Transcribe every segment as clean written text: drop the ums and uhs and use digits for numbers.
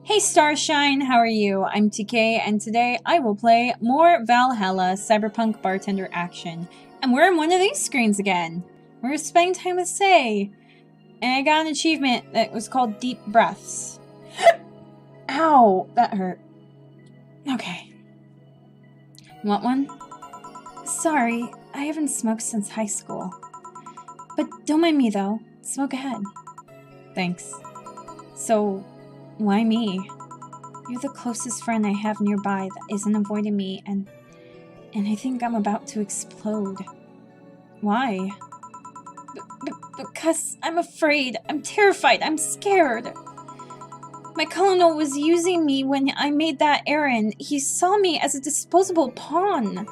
Hey Starshine, how are you? I'm TK, and today I will play more Valhalla Cyberpunk Bartender action. And we're in one of these screens again. We're spending time with Say. And I got an achievement that was called Deep Breaths. Ow! That hurt. Okay. Want one? Sorry, I haven't smoked since high school. But don't mind me though. Smoke ahead. Thanks. So, why me? You're the closest friend I have nearby that isn't avoiding me, and I think I'm about to explode. Why? Because I'm afraid. I'm terrified. I'm scared. My colonel was using me when I made that errand. He saw me as a disposable pawn.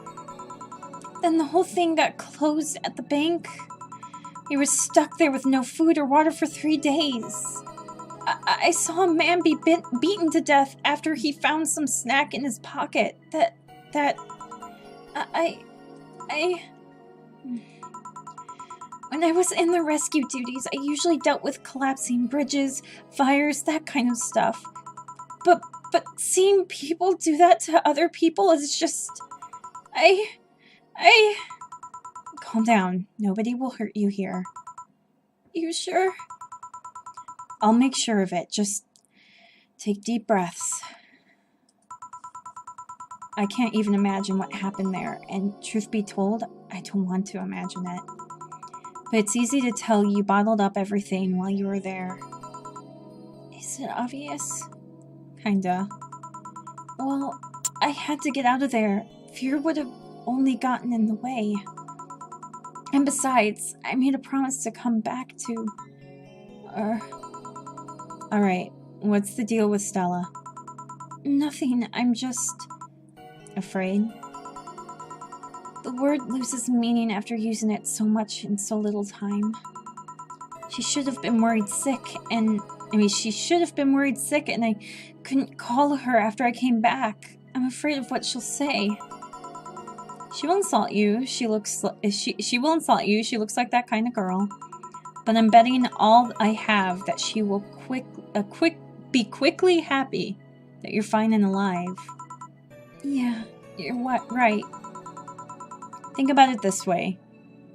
Then the whole thing got closed at the bank. We were stuck there with no food or water for 3 days. I saw a man be beaten to death after he found some snack in his pocket. When I was in the rescue duties, I usually dealt with collapsing bridges, fires, that kind of stuff. But seeing people do that to other people is just... Calm down. Nobody will hurt you here. You sure? I'll make sure of it. Just take deep breaths. I can't even imagine what happened there, and truth be told, I don't want to imagine it. But it's easy to tell you bottled up everything while you were there. Is it obvious? Kinda. Well, I had to get out of there. Fear would have only gotten in the way. And besides, I made a promise to come back to... Alright, what's the deal with Stella? Nothing, I'm just... afraid. The word loses meaning after using it so much in so little time. She should have been worried sick, and... she should have been worried sick, and I couldn't call her after I came back. I'm afraid of what she'll say. She will insult you. She will insult you. She looks like that kind of girl. But I'm betting all I have that she will be quickly happy that you're fine and alive. Yeah, you're right. Think about it this way.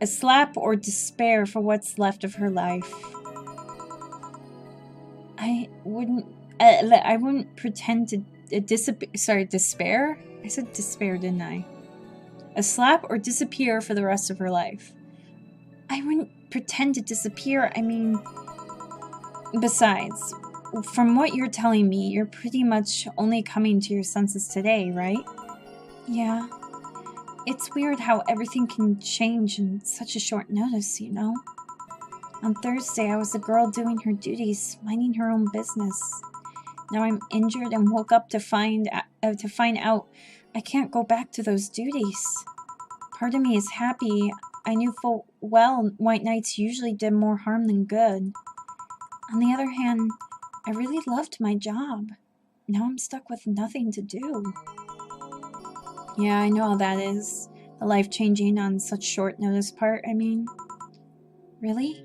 A slap or despair for what's left of her life. I wouldn't pretend to despair? I said despair, didn't I? A slap or disappear for the rest of her life. I wouldn't pretend to disappear, besides, from what you're telling me, you're pretty much only coming to your senses today, right? Yeah. It's weird how everything can change in such a short notice, you know? On Thursday, I was a girl doing her duties, minding her own business. Now I'm injured and woke up to find out I can't go back to those duties. Part of me is happy. I knew full well White Knights usually did more harm than good. On the other hand, I really loved my job. Now I'm stuck with nothing to do. Yeah, I know how that is. The life-changing on such short notice part, Really?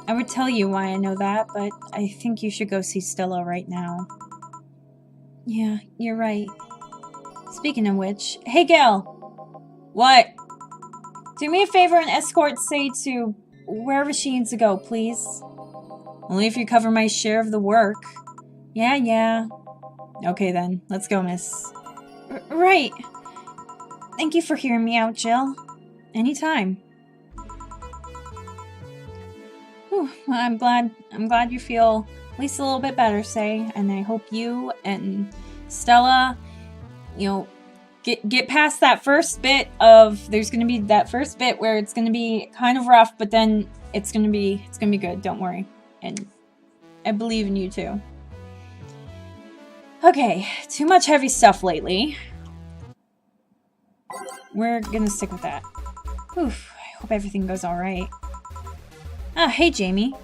I would tell you why I know that, but I think you should go see Stella right now. Yeah, you're right. Speaking of which, hey Gail! What? Do me a favor and escort Say to wherever she needs to go, please. Only if you cover my share of the work. Yeah. Okay then, let's go, miss. Right. Thank you for hearing me out, Jill. Anytime. Whew, well, I'm glad you feel at least a little bit better, Say, and I hope you and Stella, get past that first bit of, there's gonna be that first bit where it's gonna be kind of rough, but then it's gonna be good, don't worry. And I believe in you too. Okay, too much heavy stuff lately. We're gonna stick with that. Oof, I hope everything goes alright. Ah, hey Jamie.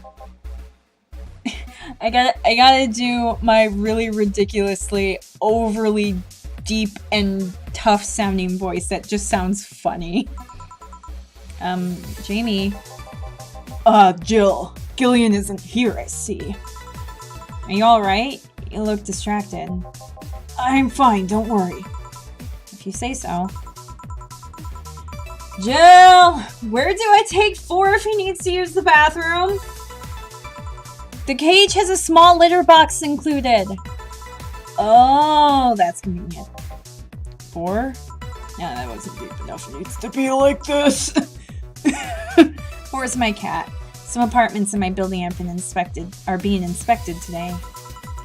I gotta do my really ridiculously, overly deep and tough sounding voice that just sounds funny. Jamie. Jill. Gillian isn't here, I see. Are you alright? You look distracted. I'm fine, don't worry. If you say so. Jill! Where do I take 4 if he needs to use the bathroom? The cage has a small litter box included. Oh, that's convenient. 4? No, that wasn't deep enough. It needs to be like this. Where's my cat? Some apartments in my building have been being inspected today.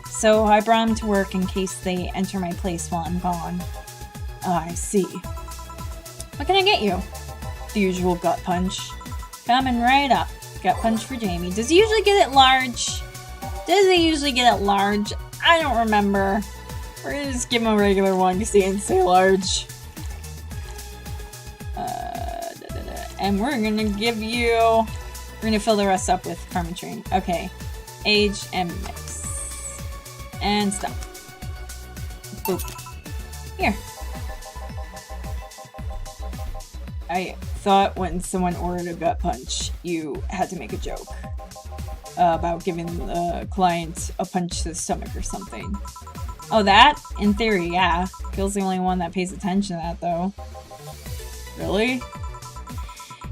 So I brought him to work in case they enter my place while I'm gone. I see. What can I get you? The usual gut punch. Coming right up. Gut punch for Jamie. Does he usually get it large? I don't remember. We're gonna just give him a regular one because he didn't say large. And we're gonna give you... We're gonna fill the rest up with Permatrain. Okay. Age and mix. And stop. Boop. Here. I thought when someone ordered a gut punch, you had to make a joke about giving the client a punch to the stomach or something. Oh, that? In theory, yeah. Gil's the only one that pays attention to that, though. Really?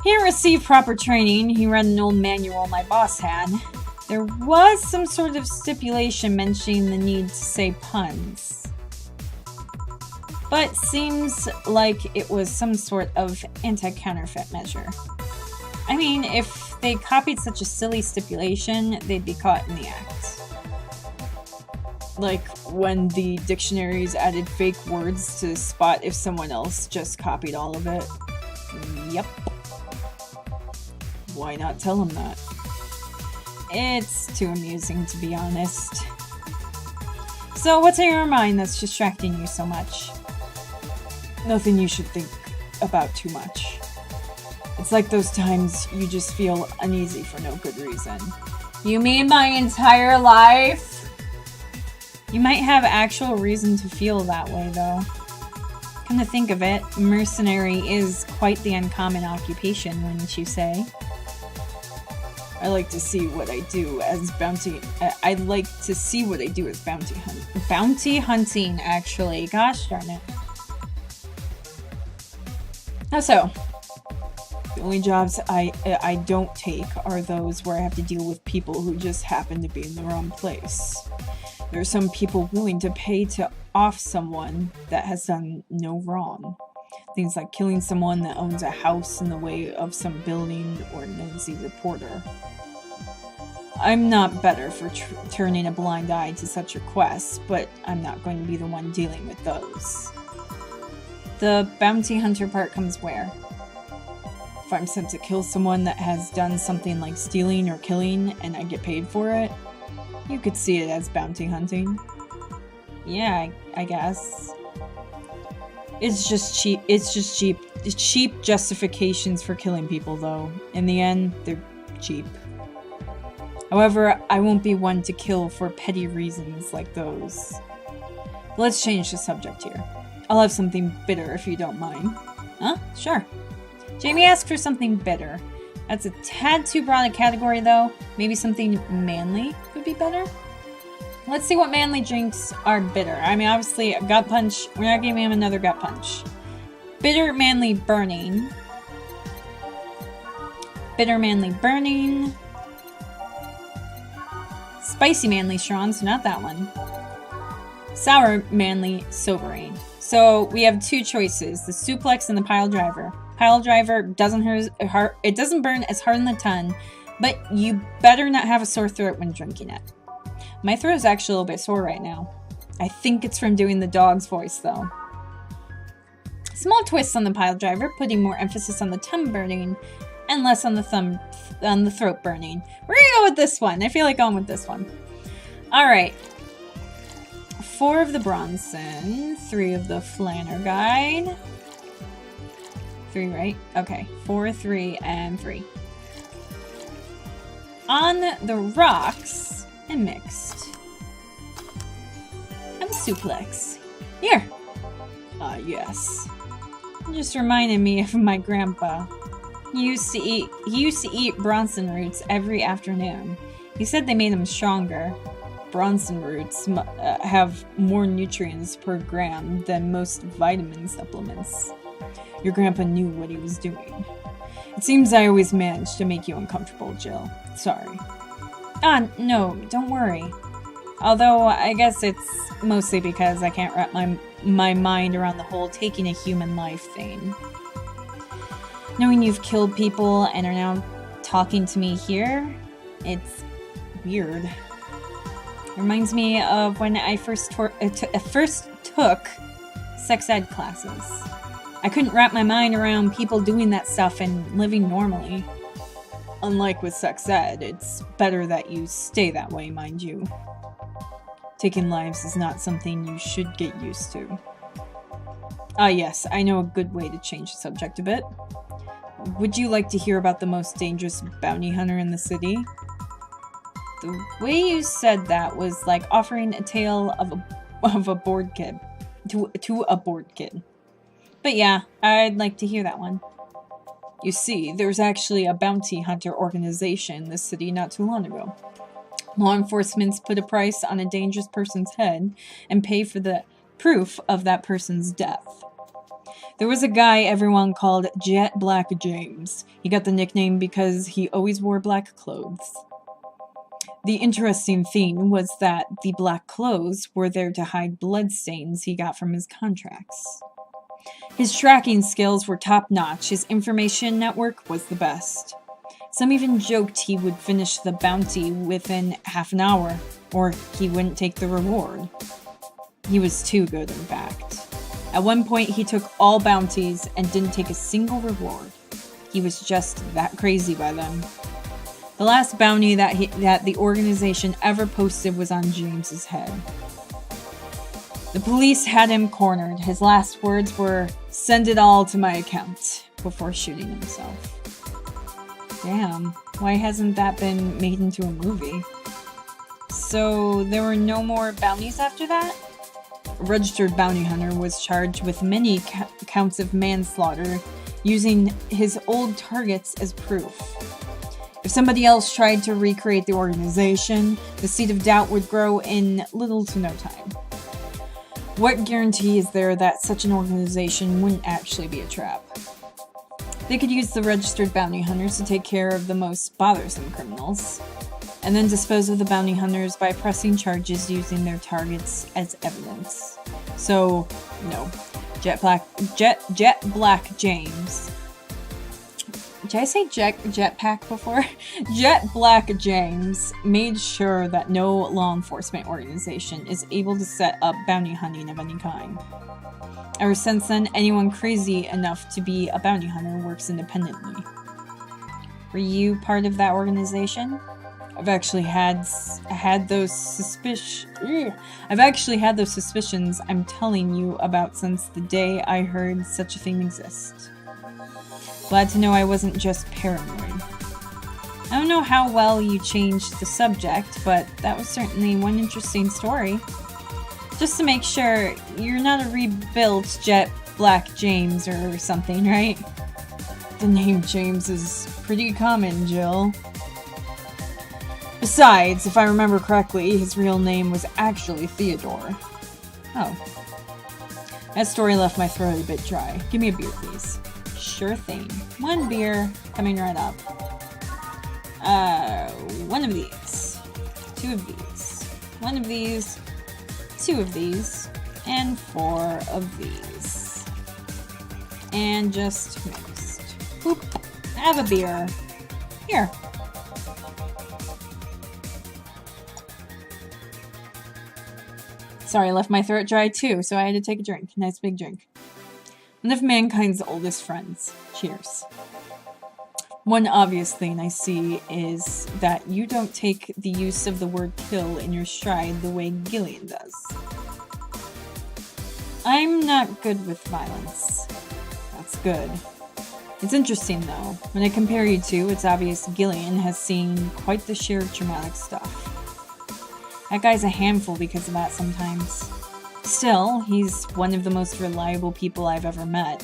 He didn't receive proper training. He read an old manual my boss had. There was some sort of stipulation mentioning the need to say puns. But seems like it was some sort of anti-counterfeit measure. I mean, if they copied such a silly stipulation, they'd be caught in the act. Like when the dictionaries added fake words to spot if someone else just copied all of it. Yep. Why not tell them that? It's too amusing, to be honest. So what's in your mind that's distracting you so much? Nothing you should think about too much. It's like those times you just feel uneasy for no good reason. You mean my entire life? You might have actual reason to feel that way, though. Come to think of it, mercenary is quite the uncommon occupation, wouldn't you say? I like to see what I do as bounty hunting, actually. Gosh darn it. How so? The only jobs I don't take are those where I have to deal with people who just happen to be in the wrong place. There are some people willing to pay to off someone that has done no wrong. Things like killing someone that owns a house in the way of some building or nosy reporter. I'm not better for turning a blind eye to such requests, but I'm not going to be the one dealing with those. The bounty hunter part comes where? If I'm sent to kill someone that has done something like stealing or killing and I get paid for it, you could see it as bounty hunting. Yeah, I guess. It's just cheap justifications for killing people, though. In the end, they're cheap. However, I won't be one to kill for petty reasons like those. Let's change the subject here. I'll have something bitter if you don't mind. Huh? Sure. Jamie asked for something bitter. That's a tad too broad a category, though. Maybe something manly would be better? Let's see what manly drinks are bitter. I mean, obviously, a gut punch. We're not giving him another gut punch. Bitter, manly, burning. Bitter, manly, burning. Spicy, manly, strong, so not that one. Sour, manly, sobering. So we have two choices, the suplex and the pile driver. Pile driver doesn't hurt, it doesn't burn as hard on the tongue, but you better not have a sore throat when drinking it. My throat is actually a little bit sore right now. I think it's from doing the dog's voice, though. Small twists on the pile driver, putting more emphasis on the tongue burning and less on the throat burning. We're gonna go with this one. I feel like going with this one. Alright. 4 of the Bronson, 3 of the Flanner Guide. 3, right? Okay. 4, 3, and 3. On the rocks and mixed. And suplex. Here. Yes. It just reminded me of my grandpa. He used to eat Bronson roots every afternoon. He said they made him stronger. Bronson roots have more nutrients per gram than most vitamin supplements. Your grandpa knew what he was doing. It seems I always manage to make you uncomfortable, Jill. Sorry. No, don't worry. Although, I guess it's mostly because I can't wrap my mind around the whole taking a human life thing. Knowing you've killed people and are now talking to me here, it's weird. Reminds me of when I first took sex ed classes. I couldn't wrap my mind around people doing that stuff and living normally. Unlike with sex ed, it's better that you stay that way, mind you. Taking lives is not something you should get used to. Yes, I know a good way to change the subject a bit. Would you like to hear about the most dangerous bounty hunter in the city? The way you said that was like offering a tale of a bored kid to a bored kid. But yeah, I'd like to hear that one. You see, there's actually a bounty hunter organization in this city not too long ago. Law enforcement's put a price on a dangerous person's head and pay for the proof of that person's death. There was a guy everyone called Jet Black James. He got the nickname because he always wore black clothes. The interesting thing was that the black clothes were there to hide bloodstains he got from his contracts. His tracking skills were top-notch. His information network was the best. Some even joked he would finish the bounty within half an hour, or he wouldn't take the reward. He was too good, in fact. At one point, he took all bounties and didn't take a single reward. He was just that crazy by them. The last bounty that the organization ever posted was on James's head. The police had him cornered. His last words were, "Send it all to my account," before shooting himself. Damn, why hasn't that been made into a movie? So there were no more bounties after that? A registered bounty hunter was charged with many counts of manslaughter, using his old targets as proof. If somebody else tried to recreate the organization, the seed of doubt would grow in little to no time. What guarantee is there that such an organization wouldn't actually be a trap? They could use the registered bounty hunters to take care of the most bothersome criminals, and then dispose of the bounty hunters by pressing charges using their targets as evidence. So, no. Jet Black James. Did I say jetpack before? Jet Black James made sure that no law enforcement organization is able to set up bounty hunting of any kind. Ever since then, anyone crazy enough to be a bounty hunter works independently. Were you part of that organization? I've actually had those suspicions I'm telling you about since the day I heard such a thing exists. Glad to know I wasn't just paranoid. I don't know how well you changed the subject, but that was certainly one interesting story. Just to make sure, you're not a rebuilt Jet Black James or something, right? The name James is pretty common, Jill. Besides, if I remember correctly, his real name was actually Theodore. Oh. That story left my throat a bit dry. Give me a beer, please. Sure thing. One beer, coming right up. One of these. Two of these. One of these. Two of these. And four of these. And just mixed. Boop. Have a beer. Here. Sorry, I left my throat dry too, so I had to take a drink. Nice big drink. One of mankind's oldest friends. Cheers. One obvious thing I see is that you don't take the use of the word kill in your stride the way Gillian does. I'm not good with violence. That's good. It's interesting though. When I compare you two, it's obvious Gillian has seen quite the share of traumatic stuff. That guy's a handful because of that sometimes. Still, he's one of the most reliable people I've ever met.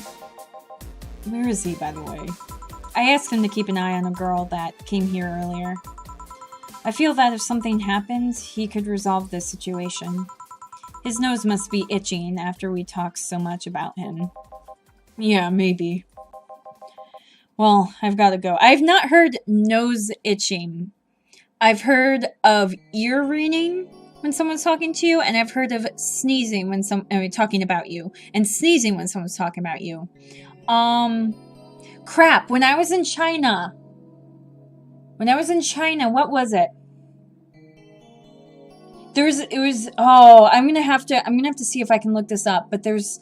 Where is he, by the way? I asked him to keep an eye on a girl that came here earlier. I feel that if something happened, he could resolve this situation. His nose must be itching after we talked so much about him. Yeah, maybe. Well, I've got to go. I've not heard nose itching. I've heard of ear ringing when someone's talking to you, and I've heard of sneezing when talking about you, and sneezing when someone's talking about you. Crap, when I was in China, what was it? I'm gonna have to see if I can look this up, but there's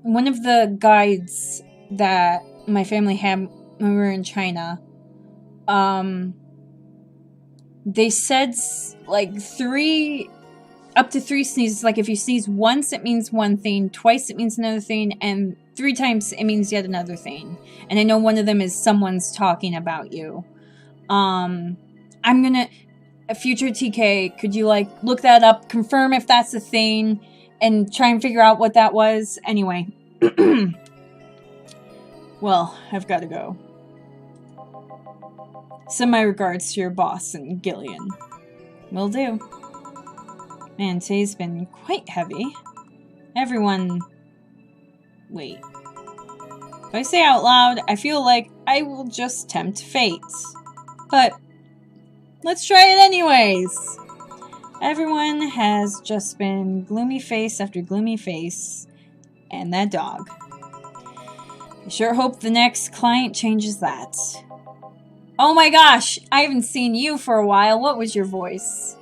one of the guides that my family had when we were in China. They said like up to 3 sneezes. Like if you sneeze once, it means one thing, twice it means another thing, and 3 times it means yet another thing. And I know one of them is someone's talking about you. A future TK, could you like look that up, confirm if that's a thing, and try and figure out what that was? Anyway. Well, I've got to go. Send my regards to your boss and Gillian. Will do. Man, today's been quite heavy. Everyone... Wait. If I say out loud, I feel like I will just tempt fate. But... let's try it anyways! Everyone has just been gloomy face after gloomy face. And that dog. I sure hope the next client changes that. Oh my gosh! I haven't seen you for a while. What was your voice?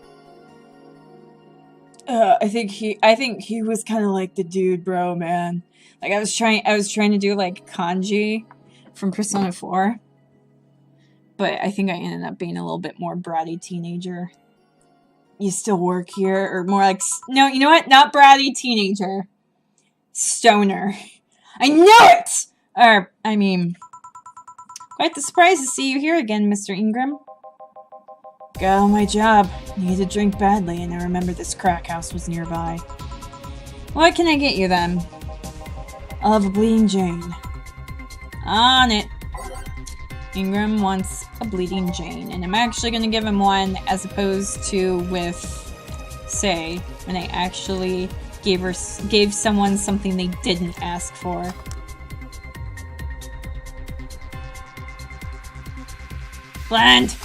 I think he was kind of like the dude, bro, man. Like I was trying to do like kanji from Persona 4. But I think I ended up being a little bit more bratty teenager. You still work here? Or more like... no, you know what? Not bratty teenager. Stoner. I knew it! Or, I mean... quite the surprise to see you here again, Mr. Ingram. Got on my job. Needed a drink badly, and I remember this crack house was nearby. What can I get you, then? I'll have a Bleeding Jane. On it. Ingram wants a Bleeding Jane, and I'm actually going to give him one as opposed to with, say, when I actually gave someone something they didn't ask for. Bland!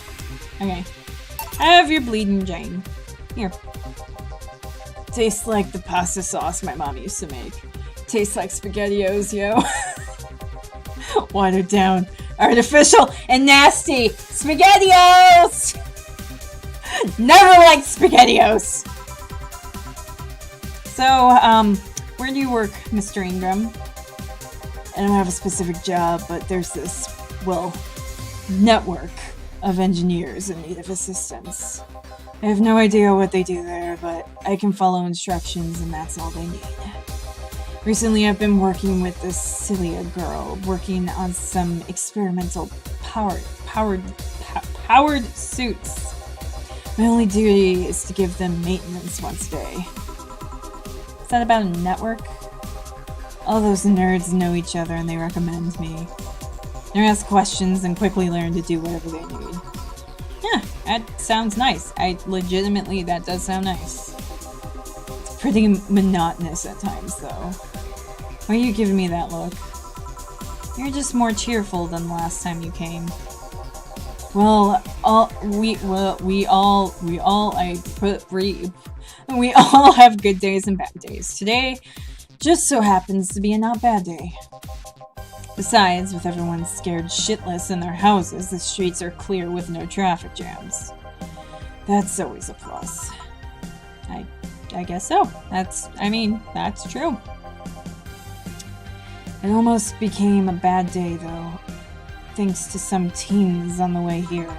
Okay. Have your Bleeding Jane. Here. Tastes like the pasta sauce my mom used to make. Tastes like SpaghettiOs, yo. Watered down. Artificial and nasty. SpaghettiOs! Never liked SpaghettiOs! So, where do you work, Mr. Ingram? I don't have a specific job, but there's this, well, network of engineers in need of assistance. I have no idea what they do there, but I can follow instructions and that's all they need. Recently I've been working with this Celia girl, working on some experimental powered suits. My only duty is to give them maintenance once a day. Is that about a network? All those nerds know each other and they recommend me. They ask questions and quickly learn to do whatever they need. Yeah, that sounds nice. That does sound nice. It's pretty monotonous at times, though. Why are you giving me that look? You're just more cheerful than the last time you came. Well, we all have good days and bad days. Today just so happens to be a not bad day. Besides, with everyone scared shitless in their houses, the streets are clear with no traffic jams. That's always a plus. I guess so. That's true. It almost became a bad day, though, thanks to some teens on the way here.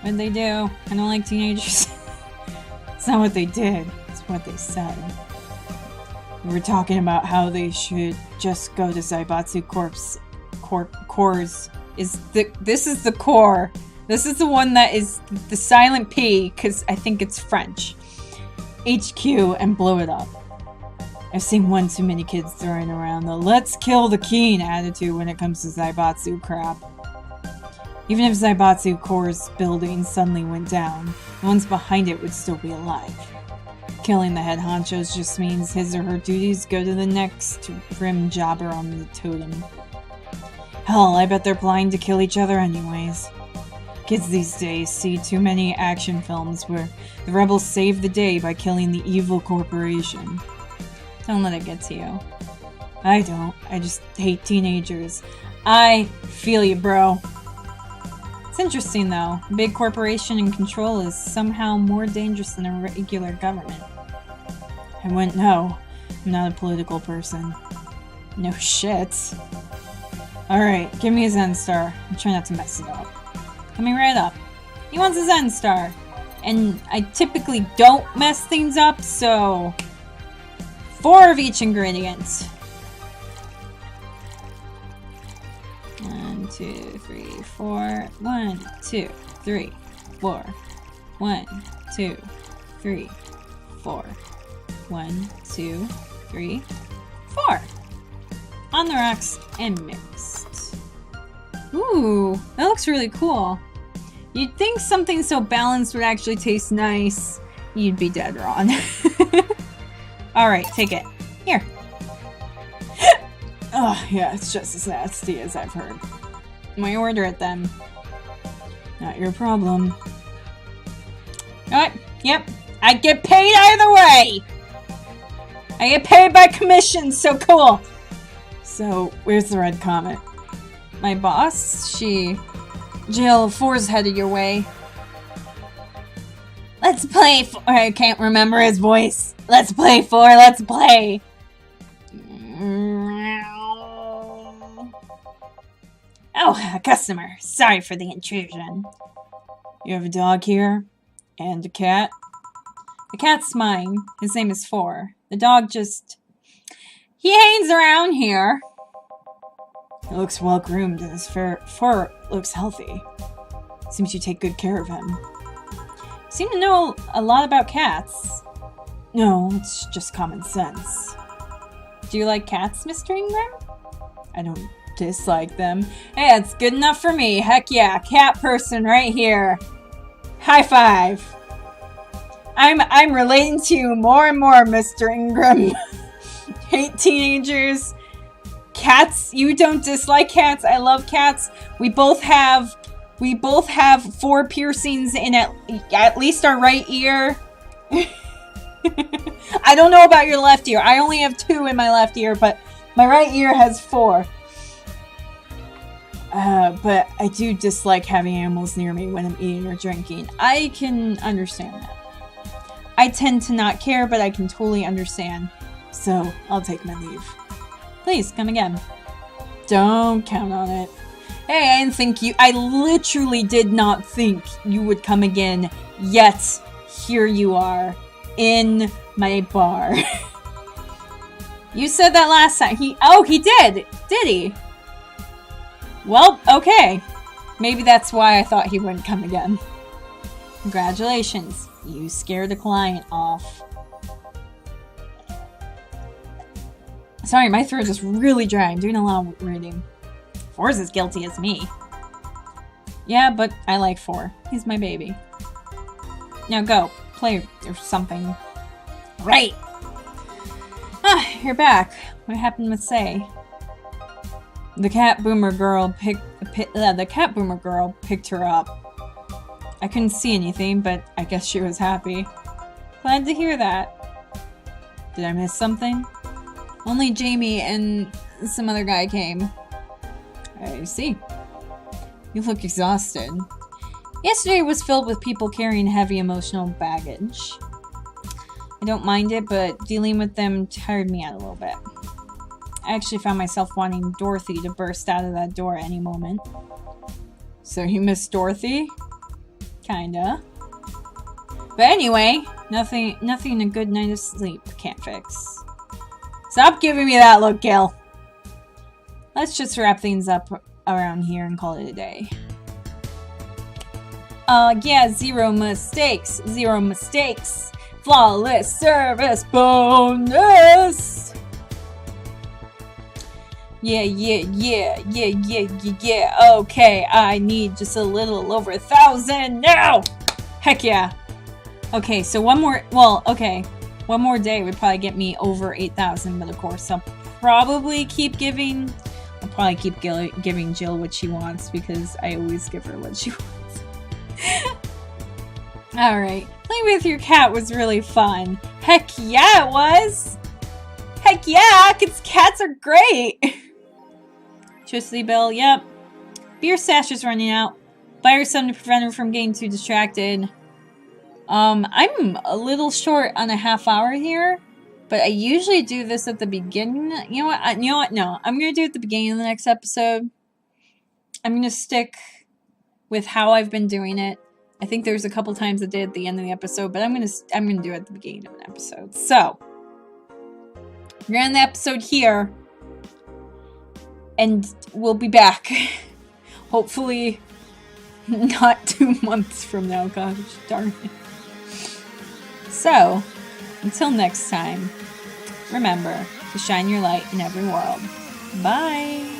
What'd they do? I don't like teenagers. It's not what they did, it's what they said. We were talking about how they should just go to Zaibatsu Corps. This is the core. This is the one that is the silent P, because I think it's French. HQ and blow it up. I've seen one too many kids throwing around the let's kill the Keen attitude when it comes to Zaibatsu crap. Even if Zaibatsu Corps' building suddenly went down, the ones behind it would still be alive. Killing the head honchos just means his or her duties go to the next grim jobber on the totem. Hell, I bet they're planning to kill each other anyways. Kids these days see too many action films where the rebels save the day by killing the evil corporation. Don't let it get to you. I don't. I just hate teenagers. I feel you, bro. It's interesting, though. A big corporation in control is somehow more dangerous than a regular government. I wouldn't know. I'm not a political person. No shit. Alright, give me a Zen Star. I'm trying not to mess it up. Coming right up. He wants a Zen Star. And I typically don't mess things up, so... 4 of each ingredient. 1, 2, 3, 4. 1, 2, 3, 4. 1, 2, 3, 4. 1, 2, 3, 4. On the rocks and mixed. Ooh, that looks really cool. You'd think something so balanced would actually taste nice. You'd be dead wrong. Alright, take it. Here. Oh, yeah, it's just as nasty as I've heard. Why order it then? Not your problem. Alright, yep. I get paid either way! I get paid by commission, so cool! So, where's the Red Comet? My boss, she... JL4's headed your way. Let's play for... I can't remember his voice. Let's play for... Let's play! Oh, a customer. Sorry for the intrusion. You have a dog here? And a cat? The cat's mine. His name is Four. The dog just... He hangs around here. It looks well groomed and his fur looks healthy. Seems you take good care of him. You seem to know a lot about cats. No, it's just common sense. Do you like cats, Mr. Ingram? I don't dislike them. Hey, it's good enough for me. Heck yeah, cat person right here. High five. I'm relating to you more and more, Mr. Ingram. Hate teenagers. Cats, you don't dislike cats. I love cats. We both have 4 piercings in at least our right ear. I don't know about your left ear. I only have 2 in my left ear, but my right ear has 4. But I do dislike having animals near me when I'm eating or drinking. I can understand that. I tend to not care, but I can totally understand. So, I'll take my leave. Please, come again. Don't count on it. Hey, I didn't think you... I literally did not think you would come again, yet here you are, in my bar. You said that last time. Oh, he did! Did he? Well, okay. Maybe that's why I thought he wouldn't come again. Congratulations. You scared a client off. Sorry, my throat is really dry. I'm doing a lot of reading. Four's as guilty as me. Yeah, but I like Four. He's my baby. Now go. Play or something. Right! Ah, you're back. What happened with Say? The cat boomer girl picked her up. I couldn't see anything, but I guess she was happy. Glad to hear that. Did I miss something? Only Jamie and some other guy came. I see. You look exhausted. Yesterday was filled with people carrying heavy emotional baggage. I don't mind it, but dealing with them tired me out a little bit. I actually found myself wanting Dorothy to burst out of that door at any moment. So you miss Dorothy? Kinda. But anyway, nothing a good night of sleep can't fix. Stop giving me that look, Gil. Let's just wrap things up around here and call it a day. Yeah, 0 mistakes. 0 mistakes. Flawless service bonus! Yeah. Okay, I need just a little over 1,000 now. Heck yeah. Okay, so one more day would probably get me over 8,000, but of course I'll probably keep giving Jill what she wants because I always give her what she wants. Alright, playing with your cat was really fun. Heck yeah, it was! Heck yeah, because cats are great! Electricity bill, yep. Beer stash is running out. Buy her something to prevent her from getting too distracted. I'm a little short on a half hour here, but I usually do this at the beginning. You know what? No, I'm going to do it at the beginning of the next episode. I'm going to stick with how I've been doing it. I think there's a couple times I did at the end of the episode, but I'm going to do it at the beginning of an episode. So, we're going to end the episode here, and we'll be back. Hopefully, not 2 months from now. Gosh, darn it. So, until next time, remember to shine your light in every world. Bye!